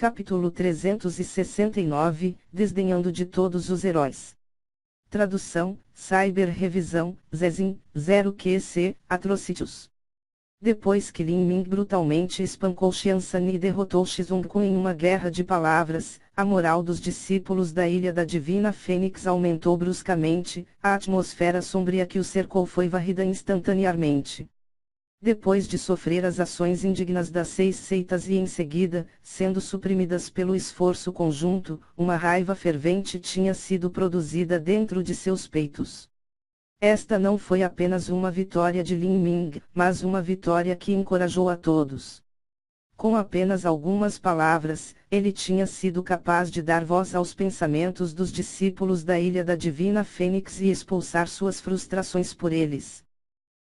Capítulo 369, Desdenhando de todos os heróis. Tradução, Cyber Revisão, Zezin, 0QC, Atrocitus. Depois que Lin Ming brutalmente espancou Xiansan e derrotou Xizongku em uma guerra de palavras, a moral dos discípulos da Ilha da Divina Fênix aumentou bruscamente, a atmosfera sombria que o cercou foi varrida instantaneamente. Depois de sofrer as ações indignas das 6 seitas e em seguida, sendo suprimidas pelo esforço conjunto, uma raiva fervente tinha sido produzida dentro de seus peitos. Esta não foi apenas uma vitória de Lin Ming, mas uma vitória que encorajou a todos. Com apenas algumas palavras, ele tinha sido capaz de dar voz aos pensamentos dos discípulos da Ilha da Divina Fênix e expulsar suas frustrações por eles.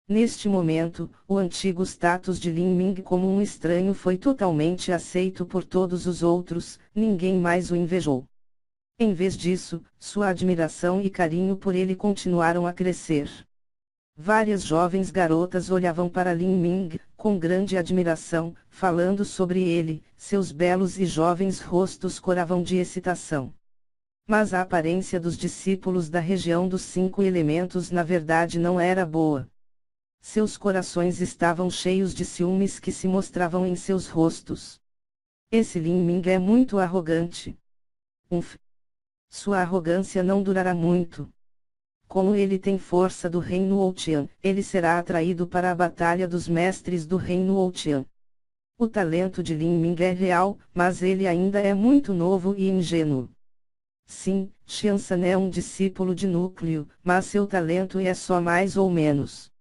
Neste momento, o antigo status de Lin Ming como um estranho foi totalmente aceito por todos os outros, ninguém mais o invejou. Em vez disso, sua admiração e carinho por ele continuaram a crescer. Várias jovens garotas olhavam para Lin Ming, com grande admiração, falando sobre ele, seus belos e jovens rostos coravam de excitação. Mas a aparência dos discípulos da região dos 5 elementos na verdade não era boa. Seus corações estavam cheios de ciúmes que se mostravam em seus rostos. Esse Lin Ming é muito arrogante. Sua arrogância não durará muito. Como ele tem força do reino Outian, ele será atraído para a batalha dos mestres do reino Outian. O talento de Lin Ming é real, mas ele ainda é muito novo e ingênuo. Sim, Xiansan é um discípulo de núcleo, mas seu talento é só mais ou menos.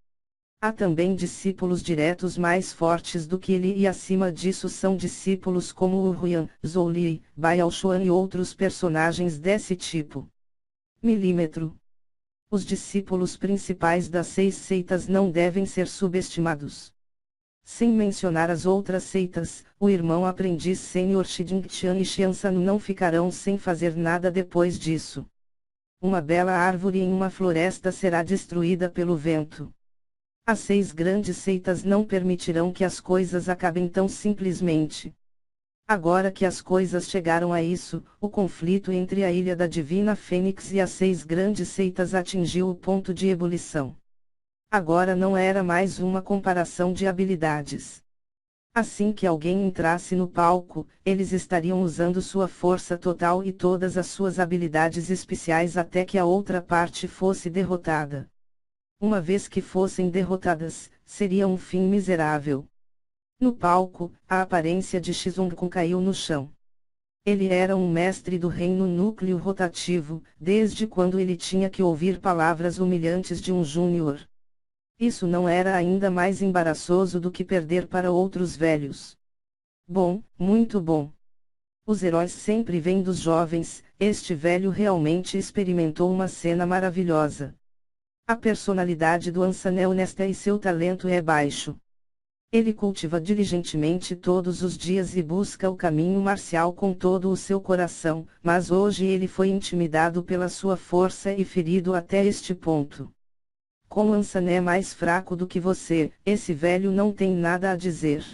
Há também discípulos diretos mais fortes do que ele e acima disso são discípulos como o Huyan, Zhou Li, Baiao Xuan e outros personagens desse tipo. Milímetro. Os discípulos principais das 6 seitas não devem ser subestimados. Sem mencionar as outras seitas, o irmão aprendiz sênior Xidingtian e Xiansan não ficarão sem fazer nada depois disso. Uma bela árvore em uma floresta será destruída pelo vento. As 6 grandes seitas não permitirão que as coisas acabem tão simplesmente. Agora que as coisas chegaram a isso, o conflito entre a Ilha da Divina Fênix e as 6 grandes seitas atingiu o ponto de ebulição. Agora não era mais uma comparação de habilidades. Assim que alguém entrasse no palco, eles estariam usando sua força total e todas as suas habilidades especiais até que a outra parte fosse derrotada. Uma vez que fossem derrotadas, seria um fim miserável. No palco, a aparência de Xizongku caiu no chão. Ele era um mestre do reino núcleo rotativo, desde quando ele tinha que ouvir palavras humilhantes de um júnior. Isso não era ainda mais embaraçoso do que perder para outros velhos. Bom, muito bom. Os heróis sempre vêm dos jovens, este velho realmente experimentou uma cena maravilhosa. A personalidade do Ansan é honesta e seu talento é baixo. Ele cultiva diligentemente todos os dias e busca o caminho marcial com todo o seu coração, mas hoje ele foi intimidado pela sua força e ferido até este ponto. Como Ansan é mais fraco do que você, esse velho não tem nada a dizer.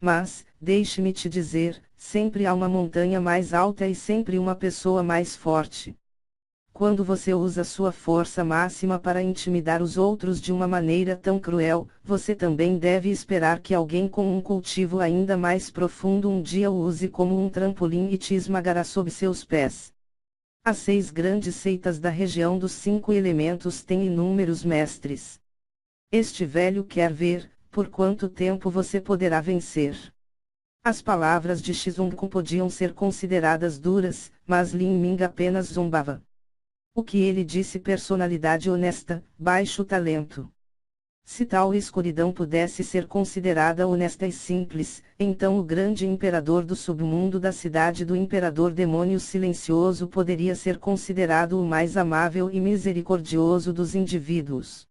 Mas, deixe-me te dizer, sempre há uma montanha mais alta e sempre uma pessoa mais forte. Quando você usa sua força máxima para intimidar os outros de uma maneira tão cruel, você também deve esperar que alguém com um cultivo ainda mais profundo um dia o use como um trampolim e te esmagará sob seus pés. As 6 grandes seitas da região dos 5 elementos têm inúmeros mestres. Este velho quer ver, por quanto tempo você poderá vencer. As palavras de Xizongku podiam ser consideradas duras, mas Lin Ming apenas zombava. O que ele disse: personalidade honesta, baixo talento. Se tal escuridão pudesse ser considerada honesta e simples, então o grande imperador do submundo da cidade do imperador demônio silencioso poderia ser considerado o mais amável e misericordioso dos indivíduos.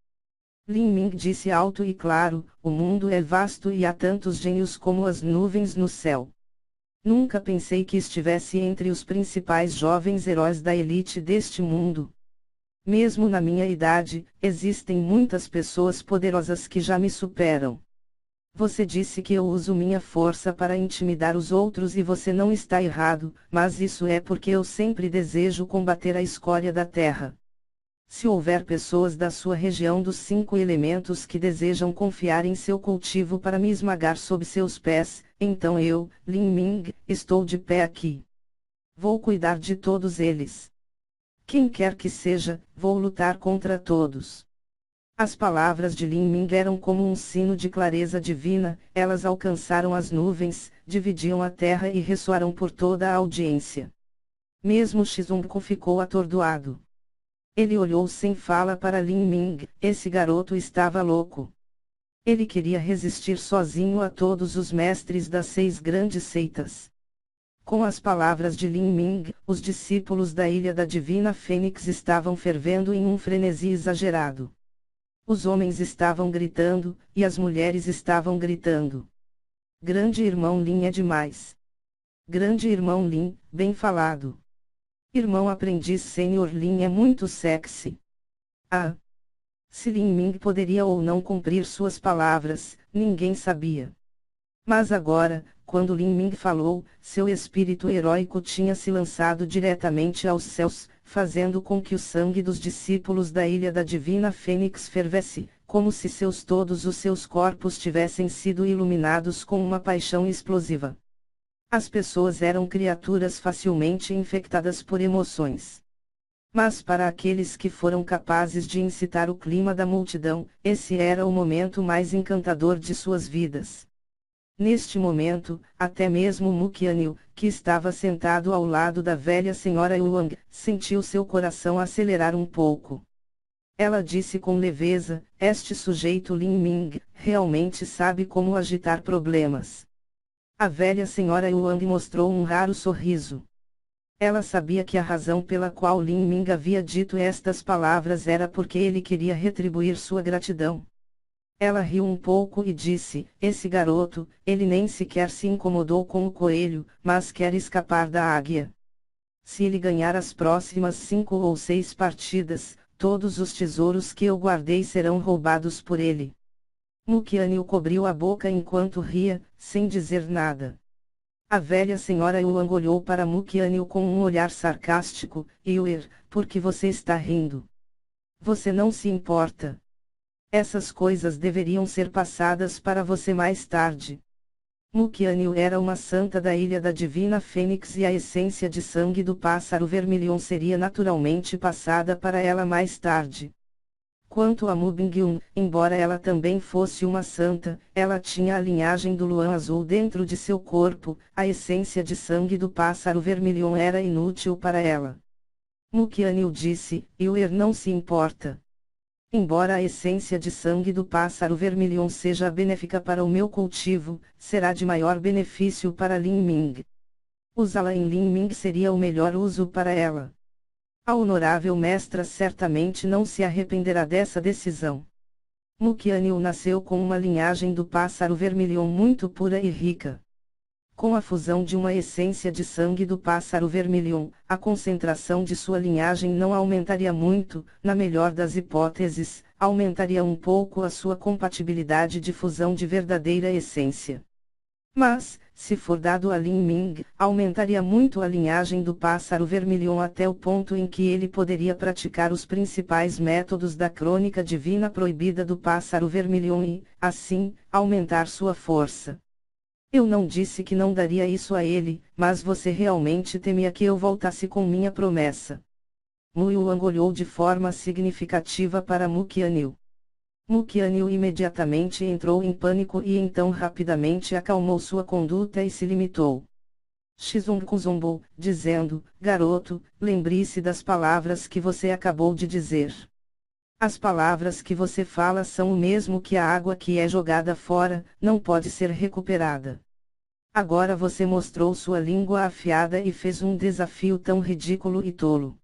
Lin Ming disse alto e claro: o mundo é vasto e há tantos gênios como as nuvens no céu. Nunca pensei que estivesse entre os principais jovens heróis da elite deste mundo. Mesmo na minha idade, existem muitas pessoas poderosas que já me superam. Você disse que eu uso minha força para intimidar os outros e você não está errado, mas isso é porque eu sempre desejo combater a escória da terra. Se houver pessoas da sua região dos 5 elementos que desejam confiar em seu cultivo para me esmagar sob seus pés, então eu, Lin Ming, estou de pé aqui. Vou cuidar de todos eles. Quem quer que seja, vou lutar contra todos. As palavras de Lin Ming eram como um sino de clareza divina, elas alcançaram as nuvens, dividiam a terra e ressoaram por toda a audiência. Mesmo Shizunko ficou atordoado. Ele olhou sem fala para Lin Ming, esse garoto estava louco. Ele queria resistir sozinho a todos os mestres das 6 grandes seitas. Com as palavras de Lin Ming, os discípulos da Ilha da Divina Fênix estavam fervendo em um frenesi exagerado. Os homens estavam gritando, e as mulheres estavam gritando. Grande irmão Lin é demais. Grande irmão Lin, bem falado. Irmão aprendiz sênior Lin é muito sexy. Ah! Se Lin Ming poderia ou não cumprir suas palavras, ninguém sabia. Mas agora, quando Lin Ming falou, seu espírito heróico tinha se lançado diretamente aos céus, fazendo com que o sangue dos discípulos da Ilha da Divina Fênix fervesse, como se todos os seus corpos tivessem sido iluminados com uma paixão explosiva. As pessoas eram criaturas facilmente infectadas por emoções. Mas para aqueles que foram capazes de incitar o clima da multidão, esse era o momento mais encantador de suas vidas. Neste momento, até mesmo Mu Qianyu, que estava sentado ao lado da velha senhora Yuang, sentiu seu coração acelerar um pouco. Ela disse com leveza, este sujeito Lin Ming, realmente sabe como agitar problemas. A velha senhora Yuang mostrou um raro sorriso. Ela sabia que a razão pela qual Lin Ming havia dito estas palavras era porque ele queria retribuir sua gratidão. Ela riu um pouco e disse, esse garoto, ele nem sequer se incomodou com o coelho, mas quer escapar da águia. Se ele ganhar as próximas 5 ou 6 partidas, todos os tesouros que eu guardei serão roubados por ele. Mu Qianyu cobriu a boca enquanto ria, sem dizer nada. A velha senhora Yuang olhou para Mu Qianyu com um olhar sarcástico, Yuer, por que você está rindo? Você não se importa. Essas coisas deveriam ser passadas para você mais tarde. Mu Qianyu era uma santa da Ilha da Divina Fênix e a essência de sangue do pássaro vermilhão seria naturalmente passada para ela mais tarde. Quanto a Mu Bingyun, embora ela também fosse uma santa, ela tinha a linhagem do Luan Azul dentro de seu corpo, a essência de sangue do pássaro vermilhão era inútil para ela. Mu Qianyu disse, Yuer não se importa. Embora a essência de sangue do pássaro vermilhão seja benéfica para o meu cultivo, será de maior benefício para Lin Ming. Usá-la em Lin Ming seria o melhor uso para ela. A honorável mestra certamente não se arrependerá dessa decisão. Mu Qianyu nasceu com uma linhagem do pássaro vermilhão muito pura e rica. Com a fusão de uma essência de sangue do pássaro vermilhão, a concentração de sua linhagem não aumentaria muito, na melhor das hipóteses, aumentaria um pouco a sua compatibilidade de fusão de verdadeira essência. Mas, se for dado a Lin Ming, aumentaria muito a linhagem do pássaro vermilhão até o ponto em que ele poderia praticar os principais métodos da crônica divina proibida do pássaro vermilhão e, assim, aumentar sua força. Eu não disse que não daria isso a ele, mas você realmente temia que eu voltasse com minha promessa. Mu Yuang olhou de forma significativa para Mu Qianyu. Mu Qianyu imediatamente entrou em pânico e então rapidamente acalmou sua conduta e se limitou. Shizunko zombou, dizendo, garoto, lembre-se das palavras que você acabou de dizer. As palavras que você fala são o mesmo que a água que é jogada fora, não pode ser recuperada. Agora você mostrou sua língua afiada e fez um desafio tão ridículo e tolo.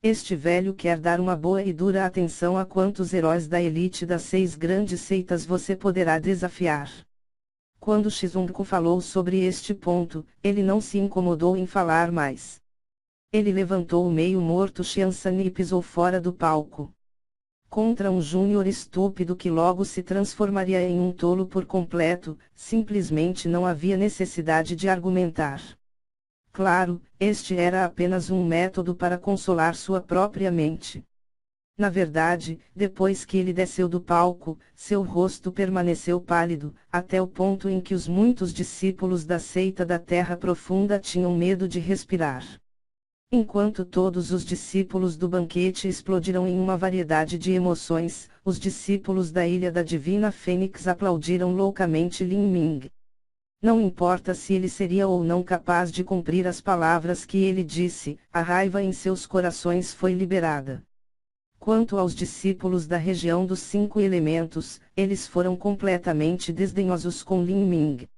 Este velho quer dar uma boa e dura atenção a quantos heróis da elite das 6 grandes seitas você poderá desafiar. Quando Shizunko falou sobre este ponto, ele não se incomodou em falar mais. Ele levantou o meio-morto Xiansan e pisou fora do palco. contra um júnior estúpido que logo se transformaria em um tolo por completo, simplesmente não havia necessidade de argumentar. Claro, este era apenas um método para consolar sua própria mente. Na verdade, depois que ele desceu do palco, seu rosto permaneceu pálido, até o ponto em que os muitos discípulos da seita da Terra Profunda tinham medo de respirar. Enquanto todos os discípulos do banquete explodiram em uma variedade de emoções, os discípulos da Ilha da Divina Fênix aplaudiram loucamente Lin Ming. Não importa se ele seria ou não capaz de cumprir as palavras que ele disse, a raiva em seus corações foi liberada. Quanto aos discípulos da região dos 5 elementos, eles foram completamente desdenhosos com Lin Ming.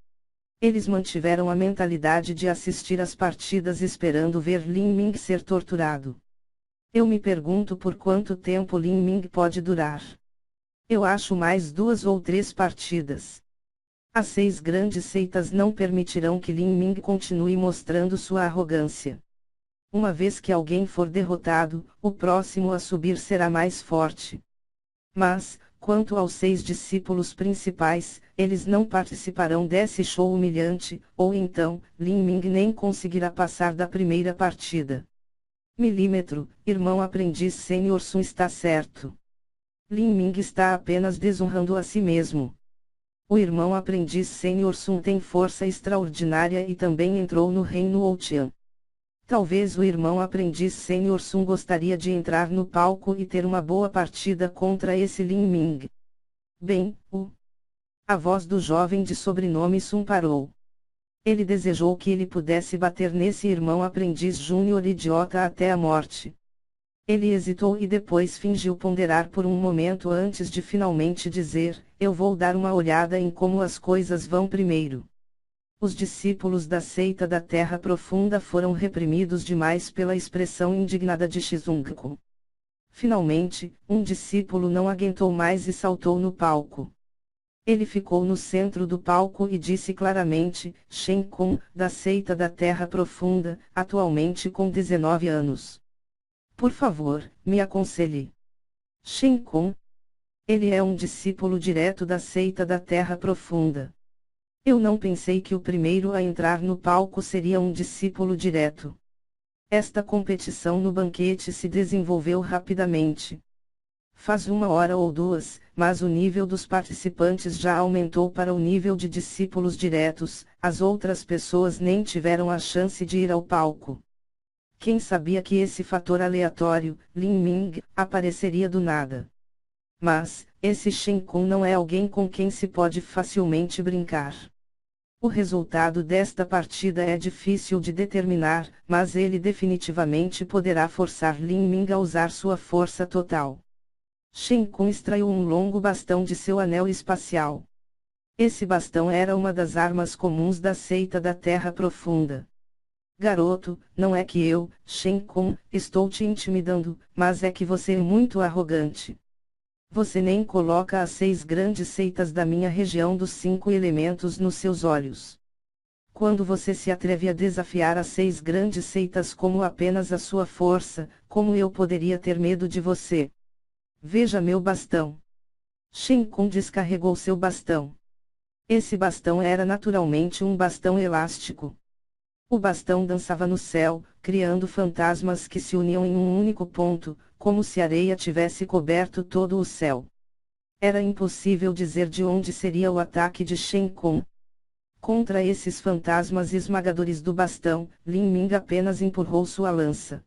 Eles mantiveram a mentalidade de assistir às partidas esperando ver Lin Ming ser torturado. Eu me pergunto por quanto tempo Lin Ming pode durar. Eu acho mais 2 ou 3 partidas. As 6 grandes seitas não permitirão que Lin Ming continue mostrando sua arrogância. Uma vez que alguém for derrotado, o próximo a subir será mais forte. Mas, quanto aos 6 discípulos principais, eles não participarão desse show humilhante, ou então, Lin Ming nem conseguirá passar da primeira partida. Milímetro, irmão aprendiz Sênior Sun está certo. Lin Ming está apenas desonrando a si mesmo. O irmão aprendiz Sênior Sun tem força extraordinária e também entrou no reino Ouqian. Talvez o irmão aprendiz Sênior Sun gostaria de entrar no palco e ter uma boa partida contra esse Lin Ming. Bem, a voz do jovem de sobrenome Sun parou. Ele desejou que ele pudesse bater nesse irmão aprendiz júnior idiota até a morte. Ele hesitou e depois fingiu ponderar por um momento antes de finalmente dizer, eu vou dar uma olhada em como as coisas vão primeiro. Os discípulos da seita da Terra Profunda foram reprimidos demais pela expressão indignada de Shizunko. Finalmente, um discípulo não aguentou mais e saltou no palco. Ele ficou no centro do palco e disse claramente, Shen Kun, da seita da Terra Profunda, atualmente com 19 anos. Por favor, me aconselhe. Shen Kun. Ele é um discípulo direto da seita da Terra Profunda. Eu não pensei que o primeiro a entrar no palco seria um discípulo direto. Esta competição no banquete se desenvolveu rapidamente. Faz 1 hora ou 2, mas o nível dos participantes já aumentou para o nível de discípulos diretos, as outras pessoas nem tiveram a chance de ir ao palco. Quem sabia que esse fator aleatório, Lin Ming, apareceria do nada? Mas, esse Shen Kun não é alguém com quem se pode facilmente brincar. O resultado desta partida é difícil de determinar, mas ele definitivamente poderá forçar Lin Ming a usar sua força total. Shen Kun extraiu um longo bastão de seu anel espacial. Esse bastão era uma das armas comuns da seita da Terra Profunda. Garoto, não é que eu, Shen Kun, estou te intimidando, mas é que você é muito arrogante. Você nem coloca as 6 grandes seitas da minha região dos 5 elementos nos seus olhos. Quando você se atreve a desafiar as 6 grandes seitas como apenas a sua força, como eu poderia ter medo de você? Veja meu bastão. Shen Kun descarregou seu bastão. Esse bastão era naturalmente um bastão elástico. O bastão dançava no céu, criando fantasmas que se uniam em um único ponto, como se a areia tivesse coberto todo o céu. Era impossível dizer de onde seria o ataque de Shen Kun. Contra esses fantasmas esmagadores do bastão, Lin Ming apenas empurrou sua lança.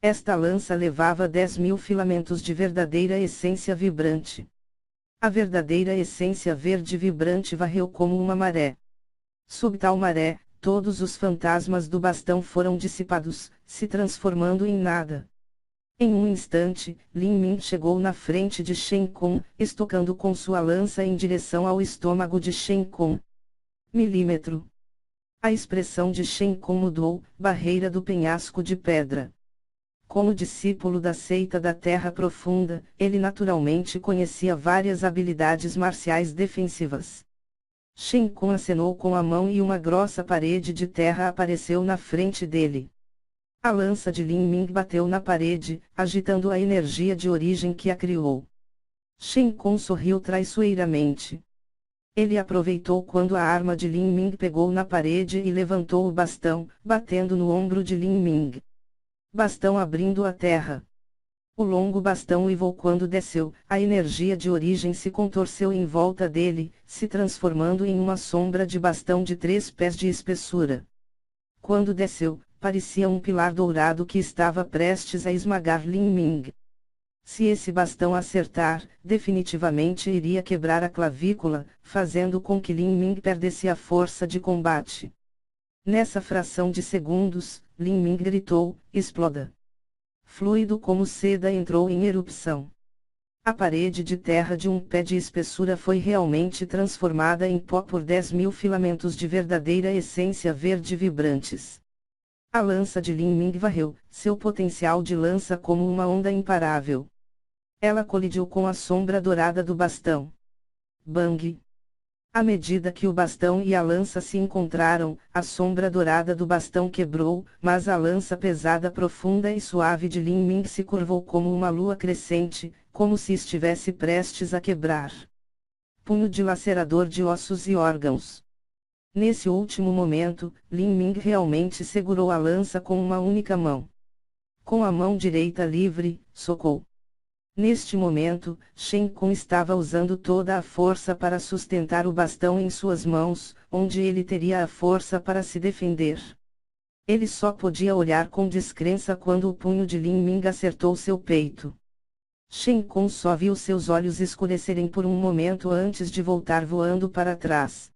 Esta lança levava 10.000 filamentos de verdadeira essência vibrante. A verdadeira essência verde vibrante varreu como uma maré. Sob tal maré, todos os fantasmas do bastão foram dissipados, se transformando em nada. Em um instante, Lin Ming chegou na frente de Shen Kun, estocando com sua lança em direção ao estômago de Shen Kun. Milímetro. A expressão de Shen Kun mudou, barreira do penhasco de pedra. Como discípulo da seita da Terra Profunda, ele naturalmente conhecia várias habilidades marciais defensivas. Shen Kun acenou com a mão e uma grossa parede de terra apareceu na frente dele. A lança de Lin Ming bateu na parede, agitando a energia de origem que a criou. Shen Kong sorriu traiçoeiramente. Ele aproveitou quando a arma de Lin Ming pegou na parede e levantou o bastão, batendo no ombro de Lin Ming. Bastão abrindo a terra. O longo bastão uivou quando desceu, a energia de origem se contorceu em volta dele, se transformando em uma sombra de bastão de 3 pés de espessura. Quando desceu, parecia um pilar dourado que estava prestes a esmagar Lin Ming. Se esse bastão acertar, definitivamente iria quebrar a clavícula, fazendo com que Lin Ming perdesse a força de combate. Nessa fração de segundos, Lin Ming gritou: "Exploda!" Fluido como seda entrou em erupção. A parede de terra de 1 pé de espessura foi realmente transformada em pó por 10.000 filamentos de verdadeira essência verde vibrantes. A lança de Lin Ming varreu seu potencial de lança como uma onda imparável. Ela colidiu com a sombra dourada do bastão. Bang! À medida que o bastão e a lança se encontraram, a sombra dourada do bastão quebrou, mas a lança pesada, profunda e suave de Lin Ming se curvou como uma lua crescente, como se estivesse prestes a quebrar. Punho dilacerador de ossos e órgãos. Nesse último momento, Lin Ming realmente segurou a lança com uma única mão. Com a mão direita livre, socou. Neste momento, Shen Kong estava usando toda a força para sustentar o bastão em suas mãos, onde ele teria a força para se defender. Ele só podia olhar com descrença quando o punho de Lin Ming acertou seu peito. Shen Kong só viu seus olhos escurecerem por um momento antes de voltar voando para trás.